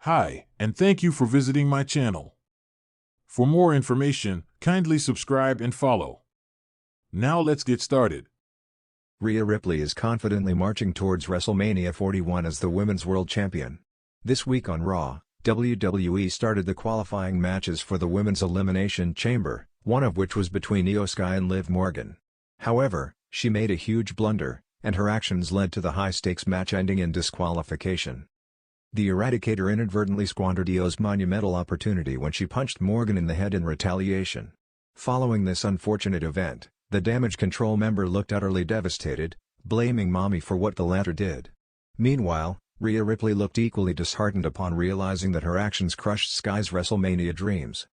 Hi, and thank you for visiting my channel. For more information, kindly subscribe and follow. Now let's get started. Rhea Ripley is confidently marching towards WrestleMania 41 as the Women's World Champion. This week on Raw, WWE started the qualifying matches for the Women's Elimination Chamber, one of which was between Io Sky and Liv Morgan. However, she made a huge blunder, and her actions led to the high-stakes match ending in disqualification. The Eradicator inadvertently squandered Io's monumental opportunity when she punched Morgan in the head in retaliation. Following this unfortunate event, the Damage Control member looked utterly devastated, blaming Mommy for what the latter did. Meanwhile, Rhea Ripley looked equally disheartened upon realizing that her actions crushed Sky's WrestleMania dreams.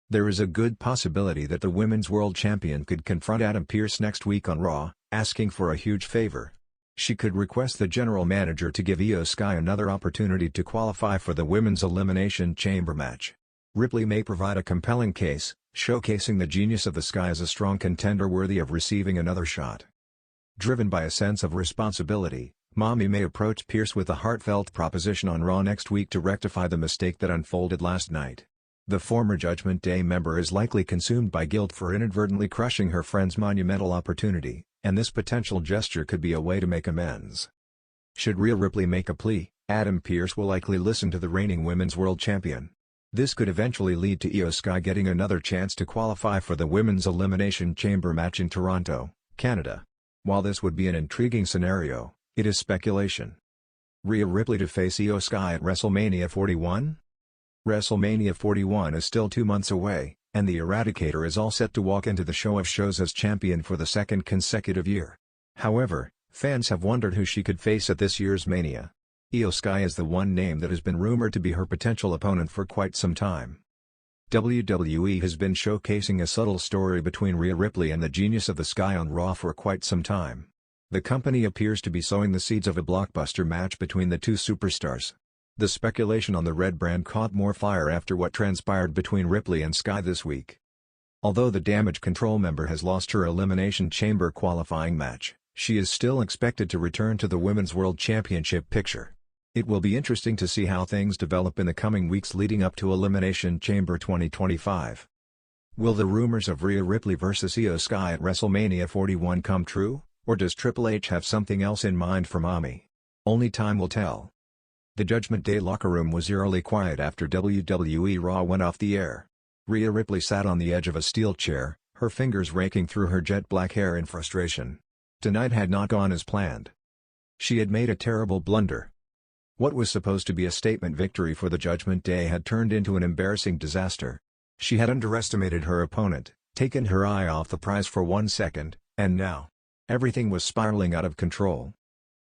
There is a good possibility that the Women's World Champion could confront Adam Pearce next week on Raw, asking for a huge favor. She could request the general manager to give Io Sky another opportunity to qualify for the Women's Elimination Chamber match. Ripley may provide a compelling case, showcasing the genius of the Sky as a strong contender worthy of receiving another shot. Driven by a sense of responsibility, Mommy may approach Pearce with a heartfelt proposition on Raw next week to rectify the mistake that unfolded last night. The former Judgment Day member is likely consumed by guilt for inadvertently crushing her friend's monumental opportunity, and this potential gesture could be a way to make amends. Should Rhea Ripley make a plea, Adam Pearce will likely listen to the reigning Women's World Champion. This could eventually lead to Io Sky getting another chance to qualify for the Women's Elimination Chamber match in Toronto, Canada. While this would be an intriguing scenario, it is speculation. Rhea Ripley to face Io Sky at WrestleMania 41? WrestleMania 41 is still 2 months away, and the Eradicator is all set to walk into the show of shows as champion for the second consecutive year. However, fans have wondered who she could face at this year's Mania. Io Sky is the one name that has been rumored to be her potential opponent for quite some time. WWE has been showcasing a subtle story between Rhea Ripley and the genius of the Sky on Raw for quite some time. The company appears to be sowing the seeds of a blockbuster match between the two superstars. The speculation on the red brand caught more fire after what transpired between Ripley and Sky this week. Although the Damage Control member has lost her Elimination Chamber qualifying match, she is still expected to return to the Women's World Championship picture. It will be interesting to see how things develop in the coming weeks leading up to Elimination Chamber 2025. Will the rumors of Rhea Ripley vs. Io Sky at WrestleMania 41 come true, or does Triple H have something else in mind for Mommy? Only time will tell. The Judgment Day locker room was eerily quiet after WWE Raw went off the air. Rhea Ripley sat on the edge of a steel chair, her fingers raking through her jet black hair in frustration. Tonight had not gone as planned. She had made a terrible blunder. What was supposed to be a statement victory for the Judgment Day had turned into an embarrassing disaster. She had underestimated her opponent, taken her eye off the prize for 1 second, and now everything was spiraling out of control.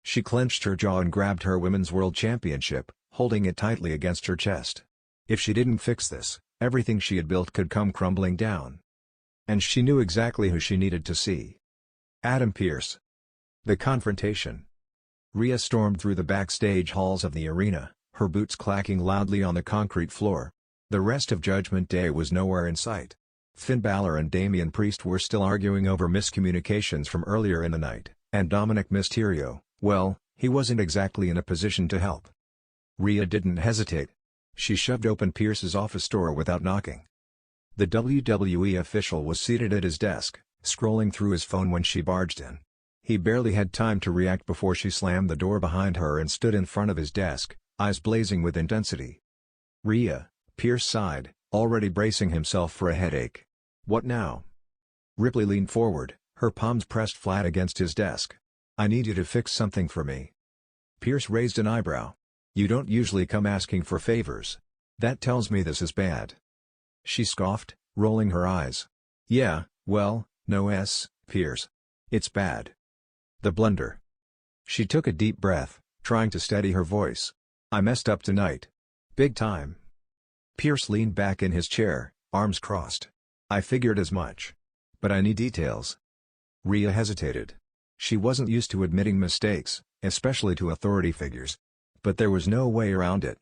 She clenched her jaw and grabbed her Women's World Championship, holding it tightly against her chest. If she didn't fix this, everything she had built could come crumbling down. And she knew exactly who she needed to see. Adam Pearce. The confrontation. Rhea stormed through the backstage halls of the arena, her boots clacking loudly on the concrete floor. The rest of Judgment Day was nowhere in sight. Finn Balor and Damian Priest were still arguing over miscommunications from earlier in the night, and Dominic Mysterio, well, he wasn't exactly in a position to help. Rhea didn't hesitate. She shoved open Pearce's office door without knocking. The WWE official was seated at his desk, scrolling through his phone when she barged in. He barely had time to react before she slammed the door behind her and stood in front of his desk, eyes blazing with intensity. Rhea, Pearce sighed, already bracing himself for a headache. What now? Ripley leaned forward, her palms pressed flat against his desk. I need you to fix something for me. Pearce raised an eyebrow. You don't usually come asking for favors. That tells me this is bad. She scoffed, rolling her eyes. Yeah, well, no Pearce. It's bad. The blunder. She took a deep breath, trying to steady her voice. I messed up tonight. Big time. Pearce leaned back in his chair, arms crossed. I figured as much. But I need details. Rhea hesitated. She wasn't used to admitting mistakes, especially to authority figures. But there was no way around it.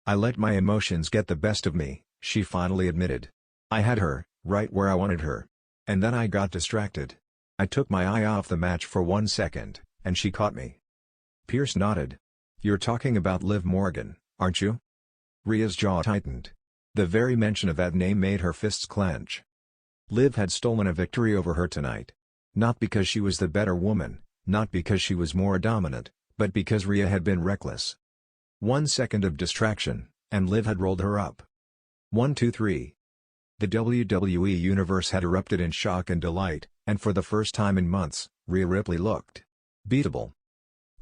I let my emotions get the best of me, she finally admitted. I had her, right where I wanted her. And then I got distracted. I took my eye off the match for 1 second, and she caught me. Pearce nodded. You're talking about Liv Morgan, aren't you? Rhea's jaw tightened. The very mention of that name made her fists clench. Liv had stolen a victory over her tonight. Not because she was the better woman, not because she was more dominant, but because Rhea had been reckless. 1 second of distraction, and Liv had rolled her up. 1 2 3. The WWE Universe had erupted in shock and delight, and for the first time in months, Rhea Ripley looked beatable.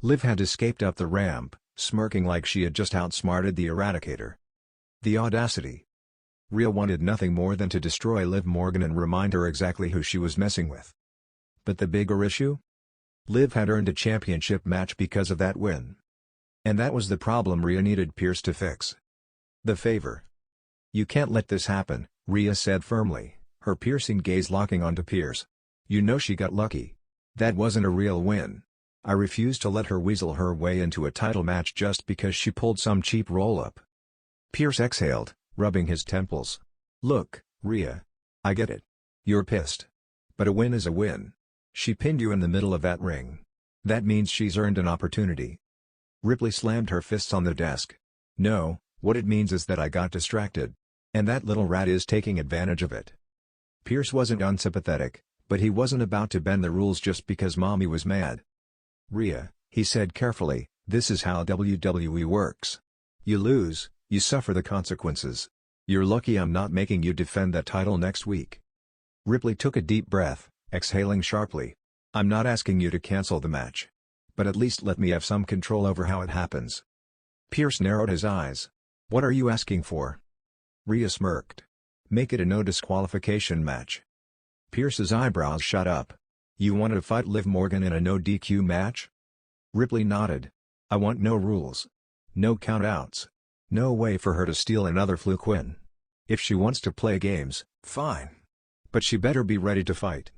Liv had escaped up the ramp, smirking like she had just outsmarted the Eradicator. The audacity. Rhea wanted nothing more than to destroy Liv Morgan and remind her exactly who she was messing with. But the bigger issue? Liv had earned a championship match because of that win. And that was the problem Rhea needed Pearce to fix. The favor. "You can't let this happen," Rhea said firmly, her piercing gaze locking onto Pearce. "You know she got lucky. That wasn't a real win. I refuse to let her weasel her way into a title match just because she pulled some cheap roll-up." Pearce exhaled, rubbing his temples. "Look, Rhea. I get it. You're pissed. But a win is a win. She pinned you in the middle of that ring. That means she's earned an opportunity." Ripley slammed her fists on the desk. "No, what it means is that I got distracted. And that little rat is taking advantage of it." Pearce wasn't unsympathetic, but he wasn't about to bend the rules just because Mommy was mad. "Rhea," he said carefully, "this is how WWE works. You lose, you suffer the consequences. You're lucky I'm not making you defend that title next week." Ripley took a deep breath, exhaling sharply. "I'm not asking you to cancel the match. But at least let me have some control over how it happens." Pearce narrowed his eyes. "What are you asking for?" Rhea smirked. "Make it a no disqualification match." Pearce's eyebrows shot up. "You want to fight Liv Morgan in a no DQ match?" Ripley nodded. "I want no rules. No countouts. No way for her to steal another fluke win. If she wants to play games, fine. But she better be ready to fight."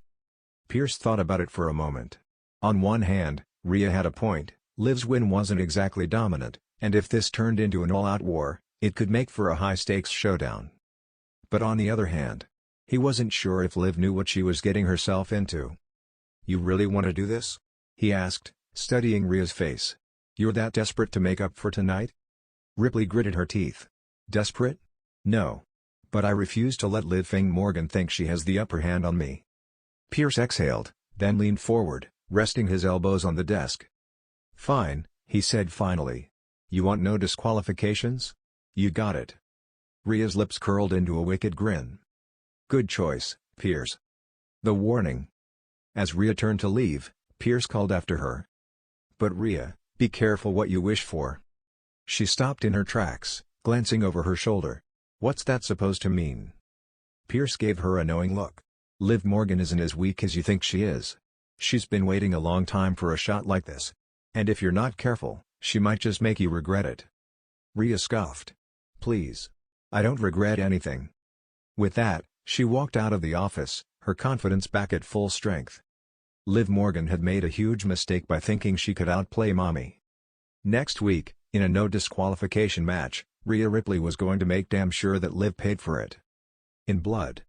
Pearce thought about it for a moment. On one hand, Rhea had a point. Liv's win wasn't exactly dominant, and if this turned into an all-out war, it could make for a high-stakes showdown. But on the other hand, he wasn't sure if Liv knew what she was getting herself into. "You really want to do this?" he asked, studying Rhea's face. "You're that desperate to make up for tonight?" Ripley gritted her teeth. "Desperate? No. But I refuse to let Liv Morgan think she has the upper hand on me." Pearce exhaled, then leaned forward, resting his elbows on the desk. "Fine," he said finally. "You want no disqualifications? You got it." Rhea's lips curled into a wicked grin. "Good choice, Pearce." The warning. As Rhea turned to leave, Pearce called after her. "But Rhea, be careful what you wish for." She stopped in her tracks, glancing over her shoulder. "What's that supposed to mean?" Pearce gave her a knowing look. "Liv Morgan isn't as weak as you think she is. She's been waiting a long time for a shot like this. And if you're not careful, she might just make you regret it." Rhea scoffed. "Please. I don't regret anything." With that, she walked out of the office, her confidence back at full strength. Liv Morgan had made a huge mistake by thinking she could outplay Mommy. Next week, in a no disqualification match, Rhea Ripley was going to make damn sure that Liv paid for it. In blood.